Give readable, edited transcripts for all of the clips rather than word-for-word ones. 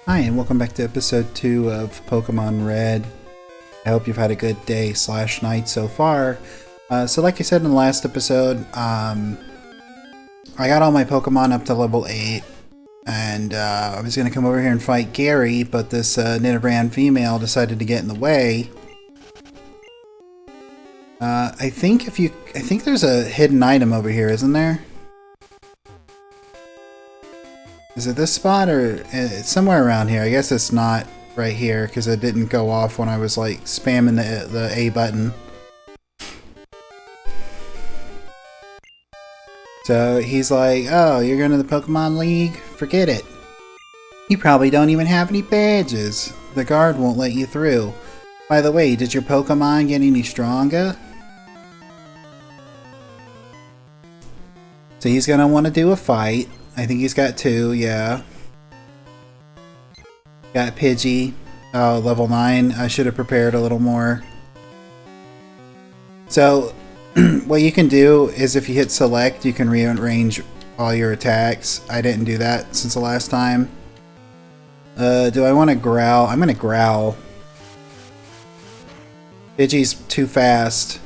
Hi, and welcome back to episode 2 of Pokemon Red. I hope you've had a good day / night so far. So like I said in the last episode, I got all my Pokemon up to level 8, and I was going to come over here and fight Gary, but this Nidoran female decided to get in the way. I think there's a hidden item over here, isn't there? Is it this spot, or it's somewhere around here? I guess it's not right here because it didn't go off when I was like spamming the A button. So he's like, "Oh, you're going to the Pokemon League? Forget it. You probably don't even have any badges. The guard won't let you through. By the way, did your Pokemon get any stronger?" So he's going to want to do a fight. I think he's got 2, yeah. Got Pidgey. Oh, level 9. I should have prepared a little more. So, what you can do is if you hit select, you can rearrange all your attacks. I didn't do that since the last time. Do I want to growl? I'm going to growl. Pidgey's too fast.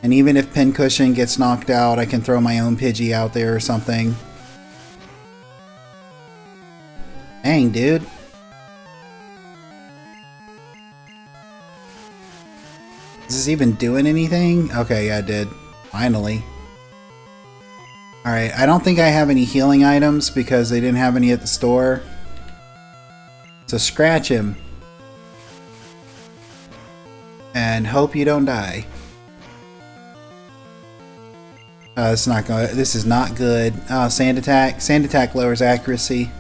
And even if Pincushion gets knocked out, I can throw my own Pidgey out there or something. Dang, dude. Is this even doing anything? Okay, yeah, it did. Finally. Alright, I don't think I have any healing items because they didn't have any at the store. So scratch him. And hope you don't die. This is not good. Oh, Sand Attack. Sand Attack lowers accuracy.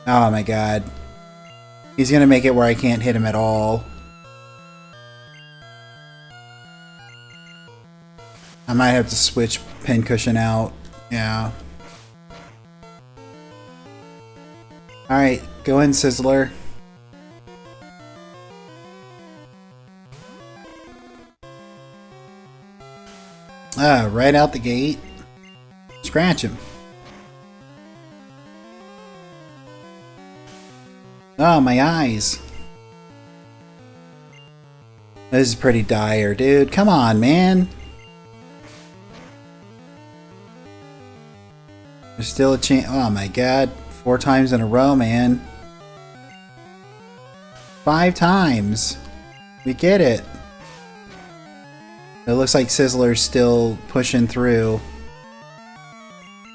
Oh my god. He's gonna make it where I can't hit him at all. I might have to switch Pincushion out. Yeah. Alright, go in, Sizzler. Right out the gate. Scratch him. Oh, my eyes. This is pretty dire, dude. Come on, man. There's still a chance. Oh my god. 4 times in a row, man. 5 times. We get it. It looks like Sizzler's still pushing through.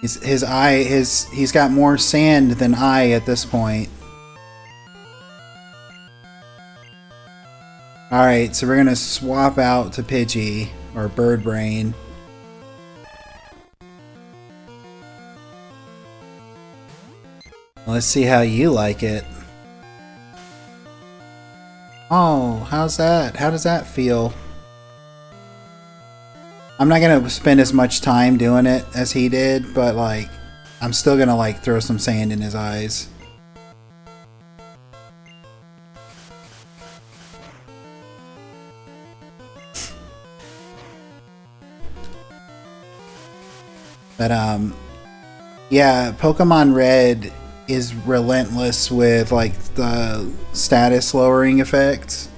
He's got more sand than I at this point. Alright, so we're gonna swap out to Pidgey, or Bird Brain. Let's see how you like it. Oh, how's that? How does that feel? I'm not gonna spend as much time doing it as he did, but like, I'm still gonna like throw some sand in his eyes. But yeah, Pokemon Red is relentless with like the status lowering effects.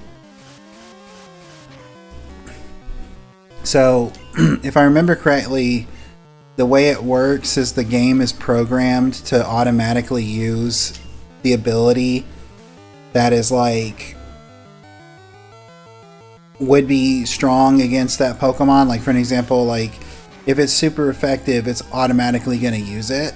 So, if I remember correctly, the way it works is the game is programmed to automatically use the ability that is like would be strong against that Pokemon. Like for an example, like if it's super effective, it's automatically going to use it.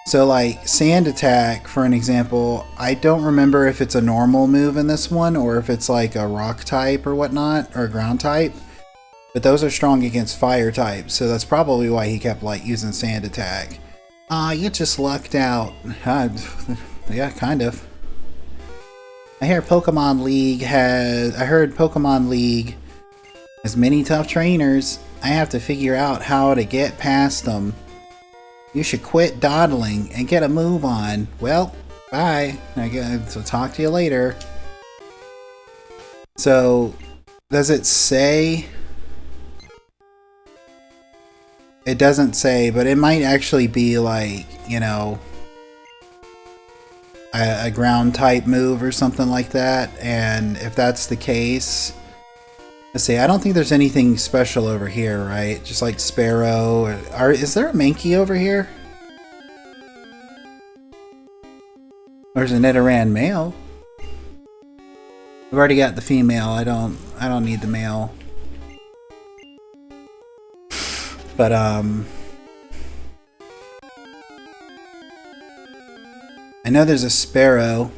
So like Sand Attack, for an example, I don't remember if it's a normal move in this one or if it's like a rock type or whatnot, or a ground type. But those are strong against fire types, so that's probably why he kept like using Sand Attack. You just lucked out. Yeah, kind of. I heard Pokemon League has many tough trainers. I have to figure out how to get past them. You should quit dawdling and get a move on. Well, bye. I guess I'll talk to you later. So, does it say It doesn't say, but it might actually be like, you know, a ground type move or something like that. And if that's the case, let's see, I don't think there's anything special over here, right? Just like Sparrow. Is there a Mankey over here? There's a Nidoran male. We've already got the female. I don't need the male. But I know there's a Sparrow.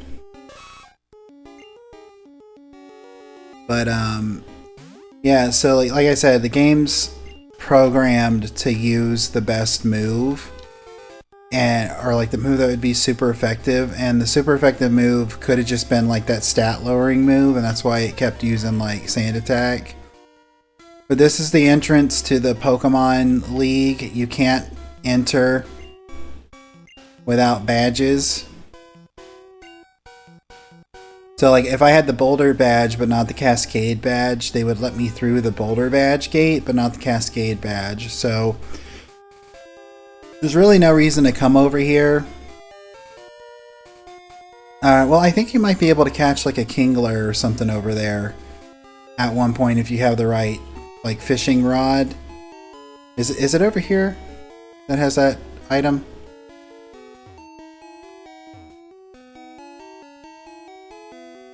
But yeah, so like I said, the game's programmed to use the best move, or like the move that would be super effective, and the super effective move could have just been like that stat lowering move, and that's why it kept using like Sand Attack. But this is the entrance to the Pokemon League. You can't enter without badges. So like if I had the Boulder badge but not the Cascade badge, they would let me through the Boulder badge gate but not the Cascade badge. So there's really no reason to come over here. Well, I think you might be able to catch like a Kingler or something over there at one point if you have the right like fishing rod. Is it over here that has that item?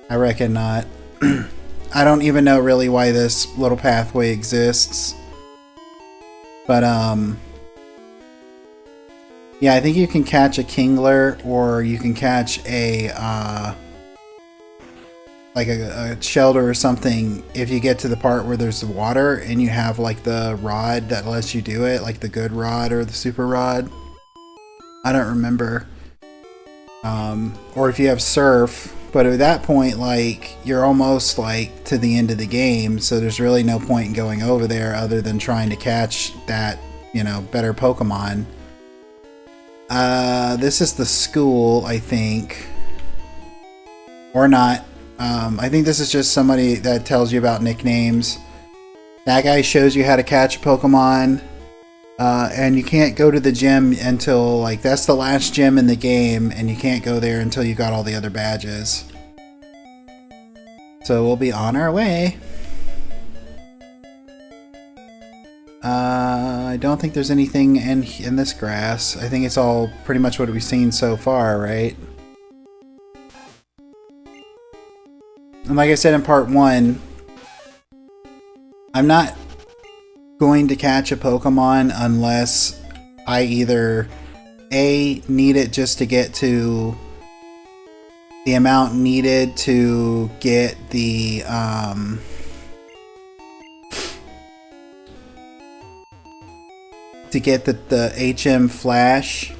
I reckon not. I don't even know really why this little pathway exists. But yeah, I think you can catch a Kingler, or you can catch a like a Shelter or something if you get to the part where there's the water and you have like the rod that lets you do it, like the good rod or the super rod. I don't remember. Or if you have Surf. But at that point, like, you're almost, like, to the end of the game, so there's really no point in going over there other than trying to catch that, you know, better Pokemon. This is the school, I think. Or not. I think this is just somebody that tells you about nicknames. That guy shows you how to catch a Pokemon. And you can't go to the gym until, like, that's the last gym in the game, and you can't go there until you got all the other badges. So we'll be on our way. I don't think there's anything in this grass. I think it's all pretty much what we've seen so far, right? And like I said in part 1, I'm not going to catch a Pokemon unless I either A, need it just to get to the amount needed to get the HM Flash,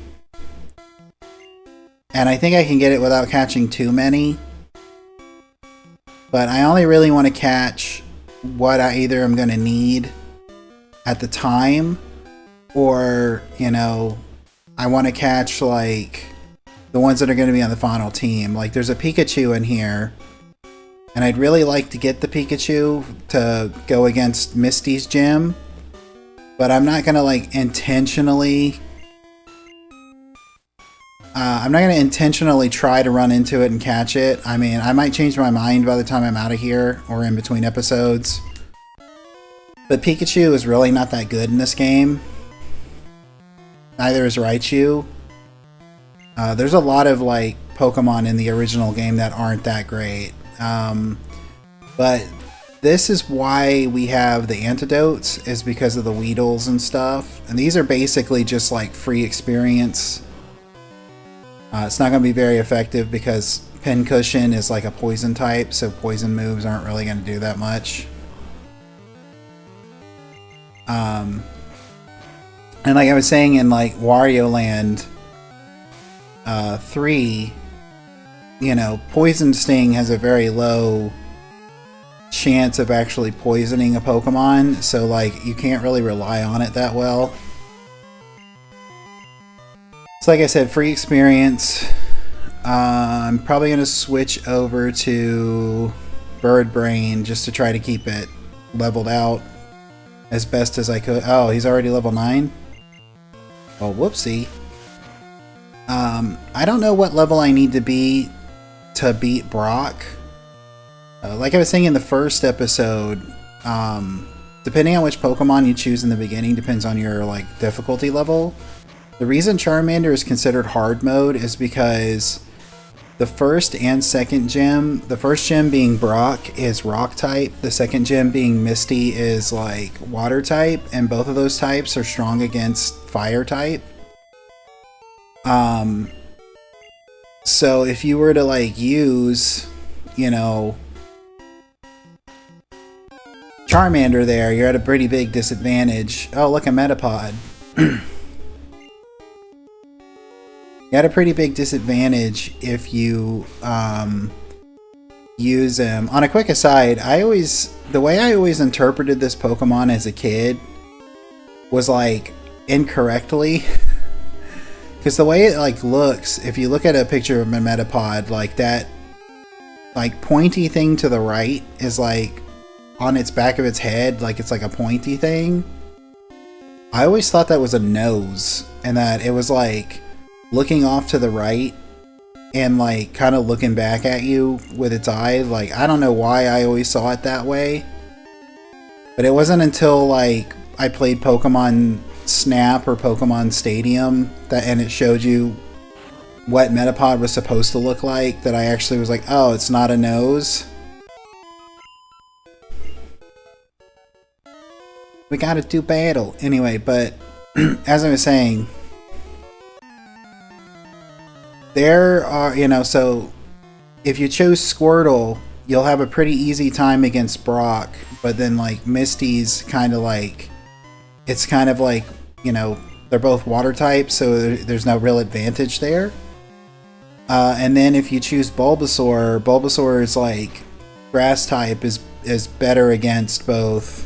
and I think I can get it without catching too many, but I only really want to catch what I either am going to need at the time, or, you know, I want to catch like the ones that are going to be on the final team. Like there's a Pikachu in here, and I'd really like to get the Pikachu to go against Misty's gym, but I'm not going to like intentionally try to run into it and catch it. I mean, I might change my mind by the time I'm out of here or in between episodes. But Pikachu is really not that good in this game. Neither is Raichu. There's a lot of like Pokemon in the original game that aren't that great. But this is why we have the antidotes, is because of the Weedles and stuff. And these are basically just like free experience. It's not going to be very effective because Pincushion is like a poison type, so poison moves aren't really going to do that much. And like I was saying in like Wario Land 3, you know, Poison Sting has a very low chance of actually poisoning a Pokemon, so like you can't really rely on it that well. So like I said, free experience. I'm probably going to switch over to Bird Brain just to try to keep it leveled out as best as I could. Oh, he's already level 9? Oh, whoopsie. I don't know what level I need to be to beat Brock. Like I was saying in the first episode, depending on which Pokemon you choose in the beginning depends on your like difficulty level. The reason Charmander is considered hard mode is because the first and second gym, the first gym being Brock is rock type, the second gym being Misty is like water type, and both of those types are strong against fire type. So if you were to like use, you know, Charmander there, you're at a pretty big disadvantage. Oh, look, a Metapod. You had a pretty big disadvantage if you use him. On a quick aside, the way I always interpreted this Pokemon as a kid was like incorrectly. Because the way it like looks, if you look at a picture of a Metapod, like that like pointy thing to the right is like on its back of its head, like it's like a pointy thing. I always thought that was a nose, and that it was like looking off to the right and like kind of looking back at you with its eye. Like, I don't know why I always saw it that way, but it wasn't until like I played Pokemon Snap or Pokemon Stadium and it showed you what Metapod was supposed to look like that I actually was like, oh, it's not a nose. We gotta do battle. Anyway, but as I was saying, there are, you know, so if you chose Squirtle, you'll have a pretty easy time against Brock, but then like Misty's kind of like, it's kind of like, you know, they're both water types, so there's no real advantage there. And then if you choose Bulbasaur, Bulbasaur is like grass type is better against both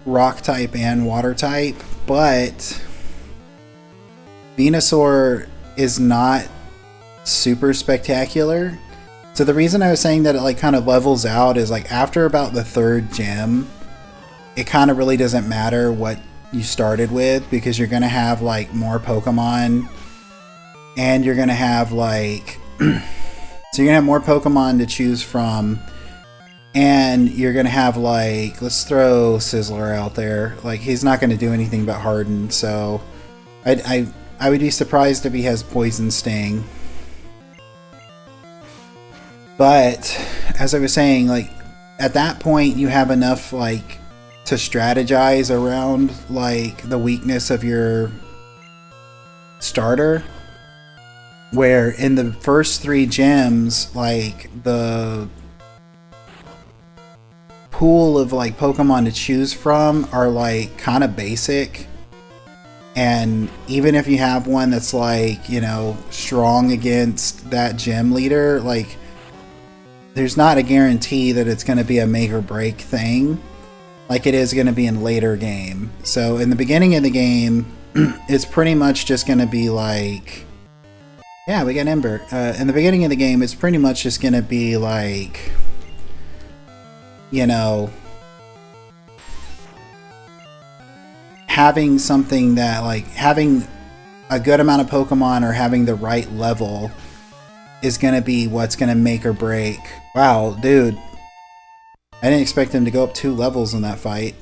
rock type and water type, but Venusaur is not super spectacular. So the reason I was saying that it like kind of levels out is like after about the third gym, it kind of really doesn't matter what you started with, because you're gonna have like more Pokemon, and you're gonna have like so you're gonna have more Pokemon to choose from, and you're gonna have like, let's throw Sizzler out there. Like, he's not gonna do anything but harden, so I would be surprised if he has Poison Sting. But as I was saying, like at that point you have enough like to strategize around like the weakness of your starter, where in the first 3 gyms, like the pool of like Pokemon to choose from are like kind of basic, and even if you have one that's like, you know, strong against that gym leader, like there's not a guarantee that it's going to be a make or break thing like it is going to be in later game. So in the beginning of the game, it's pretty much just going to be like, yeah, we got Ember. In the beginning of the game, it's pretty much just going to be like, you know, having something that like having a good amount of Pokemon or having the right level is going to be what's going to make or break. Wow, dude. I didn't expect him to go up 2 levels in that fight.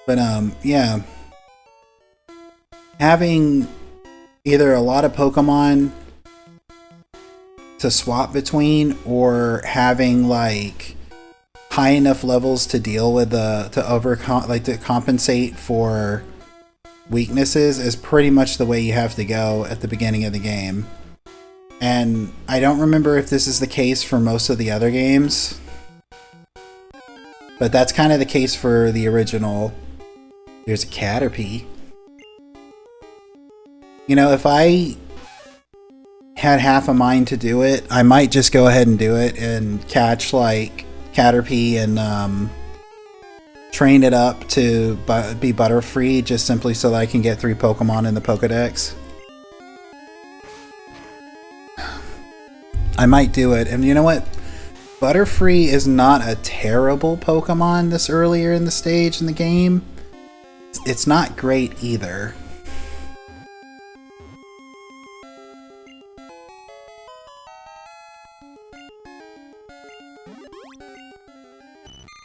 But, yeah. Having either a lot of Pokemon to swap between, or having, like, high enough levels to deal with to compensate for weaknesses is pretty much the way you have to go at the beginning of the game. And I don't remember if this is the case for most of the other games, but that's kind of the case for the original. There's a Caterpie. You know, if I had half a mind to do it, I might just go ahead and do it and catch like Caterpie and train it up to be Butterfree, just simply so that I can get 3 Pokemon in the Pokedex. I might do it. And you know what? Butterfree is not a terrible Pokemon this earlier in the stage in the game. It's not great either.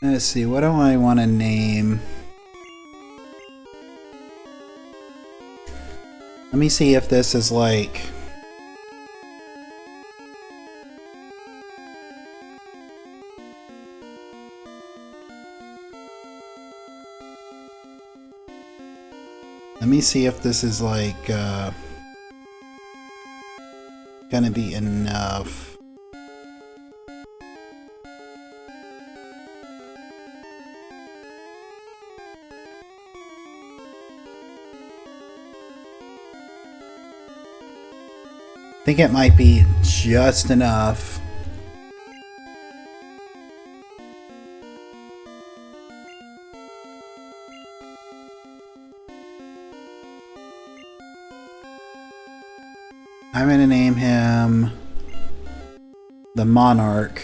Let's see, what do I want to name? Let me see if this is like... Let me see if this is like gonna be enough. I think it might be just enough. I'm gonna name him the Monarch.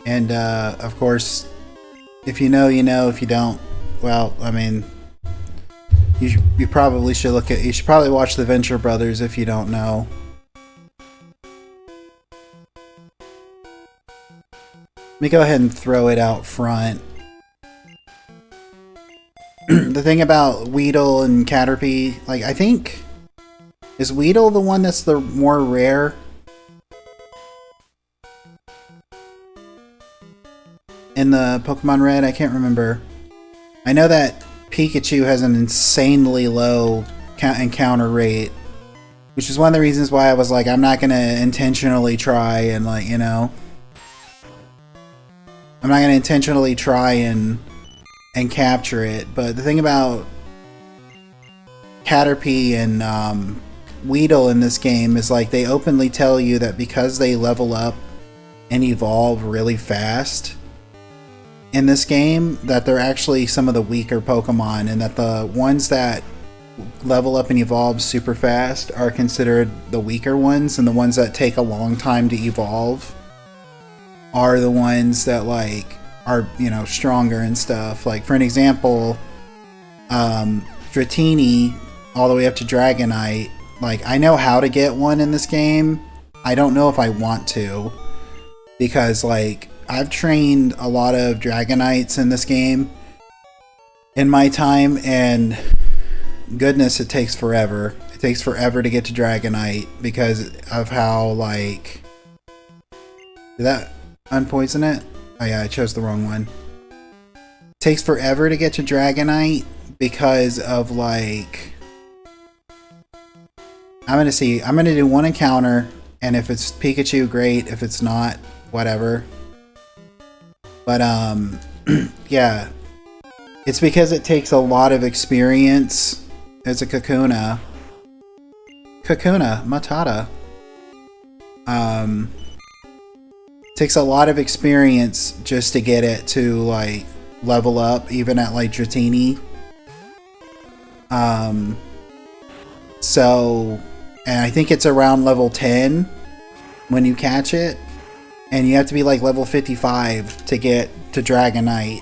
And of course, if you know, you know. If you don't, well, I mean, you probably should look at. You should probably watch the Venture Brothers if you don't know. Let me go ahead and throw it out front. The thing about Weedle and Caterpie, like, I think, is Weedle the one that's the more rare? In the Pokemon Red? I can't remember. I know that Pikachu has an insanely low encounter rate, which is one of the reasons why I was like, I'm not going to intentionally try and, like, you know, I'm not going to intentionally try and capture it. But the thing about Caterpie and Weedle in this game is, like, they openly tell you that because they level up and evolve really fast in this game, that they're actually some of the weaker Pokemon, and that the ones that level up and evolve super fast are considered the weaker ones, and the ones that take a long time to evolve are the ones that, like, are, you know, stronger and stuff. Like, for an example, Dratini all the way up to Dragonite, like, I know how to get one in this game. I don't know if I want to, because, like, I've trained a lot of Dragonites in this game in my time, and goodness, it takes forever. It takes forever to get to Dragonite because of how, like... Did that unpoison it? Oh yeah, I chose the wrong one. It takes forever to get to Dragonite because of, like... I'm gonna do one encounter, and if it's Pikachu, great. If it's not, whatever. But, yeah. It's because it takes a lot of experience. It's a Kakuna. Kakuna Matata. Takes a lot of experience just to get it to, like, level up, even at, like, Dratini. So, and I think it's around level 10 when you catch it. And you have to be like level 55 to get to Dragonite.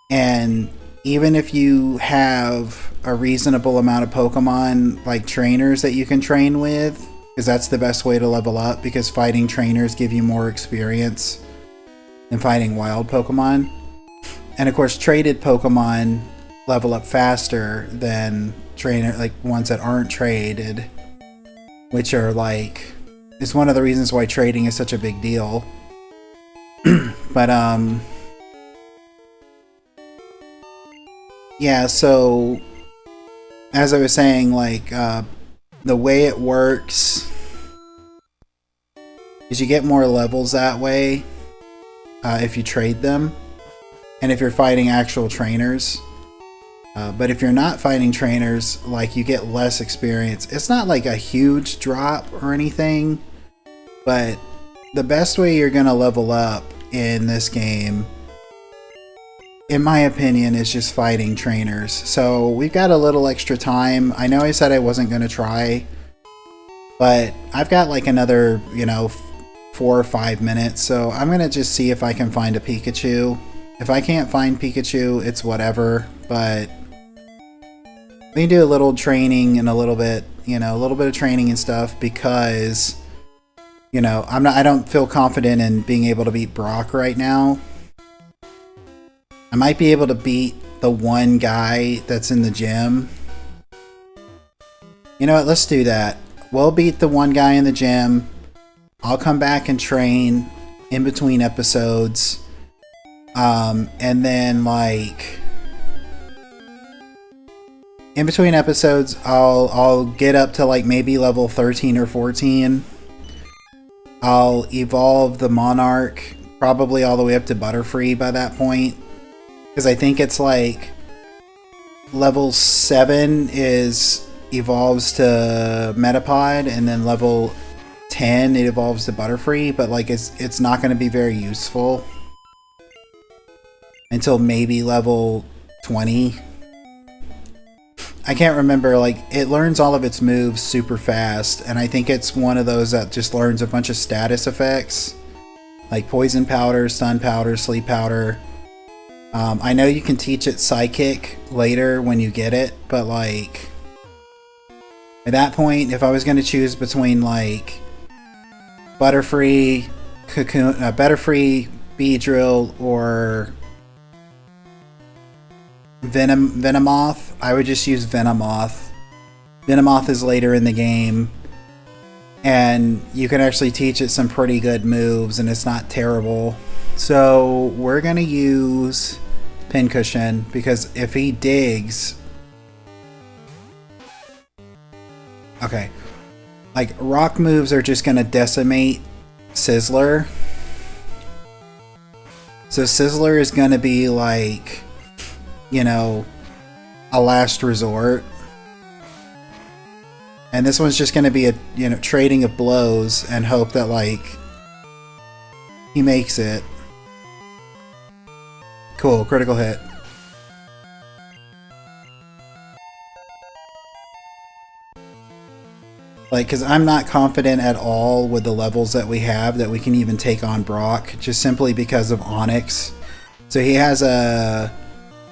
And even if you have a reasonable amount of Pokemon, like trainers that you can train with, because that's the best way to level up, because fighting trainers give you more experience than fighting wild Pokemon. And of course, traded Pokemon level up faster than trainer, like ones that aren't traded, which are like... It's one of the reasons why trading is such a big deal. But, yeah, so, as I was saying, like, the way it works is you get more levels that way, if you trade them, and if you're fighting actual trainers. But if you're not fighting trainers, like, you get less experience. It's not like a huge drop or anything, but the best way you're going to level up in this game, in my opinion, is just fighting trainers. So we've got a little extra time. I know I said I wasn't going to try, but I've got like another, you know, 4 or 5 minutes, so I'm gonna just see if I can find a Pikachu. If I can't find Pikachu, it's whatever, but we can do a little training and a little bit, you know, a little bit of training and stuff, because, you know, I don't feel confident in being able to beat Brock right now. I might be able to beat the one guy that's in the gym. You know what, let's do that. We'll beat the one guy in the gym. I'll come back and train in between episodes. And then, like, in between episodes, I'll get up to like maybe level 13 or 14. I'll evolve the Monarch probably all the way up to Butterfree by that point, because I think it's like level 7 evolves to Metapod, and then level 10 it evolves to Butterfree, but like it's not going to be very useful until maybe level 20. I can't remember, like, it learns all of its moves super fast, and I think it's one of those that just learns a bunch of status effects, like Poison Powder, Stun Powder, Sleep Powder. I know you can teach it Psychic later when you get it, but like, at that point, if I was going to choose between like Butterfree, Cocoon, Butterfree, Beedrill, or Venomoth, I would just use Venomoth. Venomoth is later in the game, and you can actually teach it some pretty good moves, and it's not terrible. So we're gonna use Pincushion, because if he digs... Okay. Like, rock moves are just gonna decimate Sizzler. So Sizzler is gonna be like, you know, a last resort. And this one's just going to be a, you know, trading of blows and hope that, like, he makes it. Cool, critical hit. Like, because I'm not confident at all with the levels that we have that we can even take on Brock, just simply because of Onix. So he has a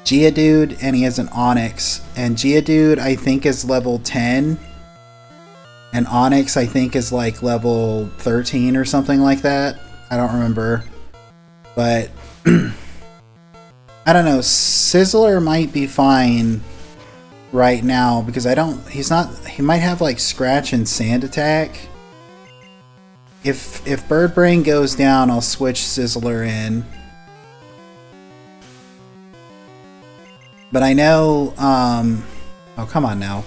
Geodude and he has an Onix, and Geodude I think is level 10, and Onix I think is like level 13 or something like that. I don't remember, but I don't know. Sizzler might be fine right now, because he might have like Scratch and Sand Attack. If Bird Brain goes down, I'll switch Sizzler in. But I know, oh, come on now.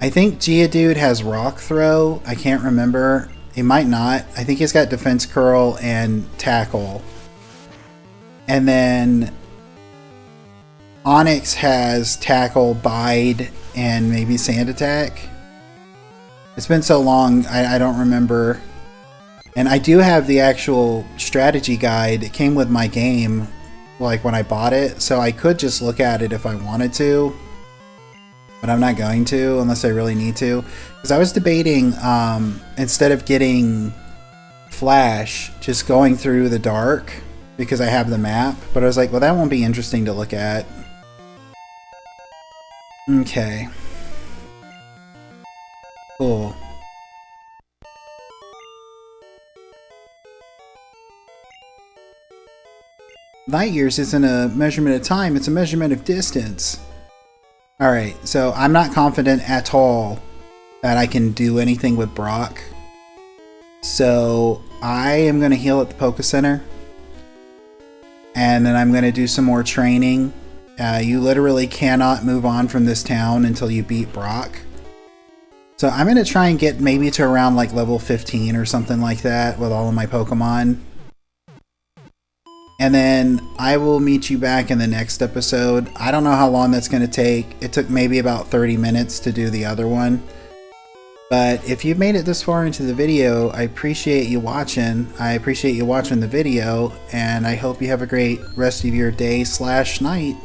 I think Geodude has Rock Throw. I can't remember. He might not. I think he's got Defense Curl and Tackle. And then Onix has Tackle, Bide, and maybe Sand Attack. It's been so long, I don't remember. And I do have the actual strategy guide. It came with my game, like when I bought it, so I could just look at it if I wanted to, but I'm not going to unless I really need to, because I was debating instead of getting Flash, just going through the dark, because I have the map, but I was like, well, that won't be interesting to look at. Okay, cool. Light years isn't a measurement of time, it's a measurement of distance. Alright, so I'm not confident at all that I can do anything with Brock. So I am going to heal at the Poké Center. And then I'm going to do some more training. You literally cannot move on from this town until you beat Brock. So I'm going to try and get maybe to around like level 15 or something like that with all of my Pokemon. And then I will meet you back in the next episode. I don't know how long that's going to take. It took maybe about 30 minutes to do the other one. But if you've made it this far into the video, I appreciate you watching. I appreciate you watching the video, and I hope you have a great rest of your day/night.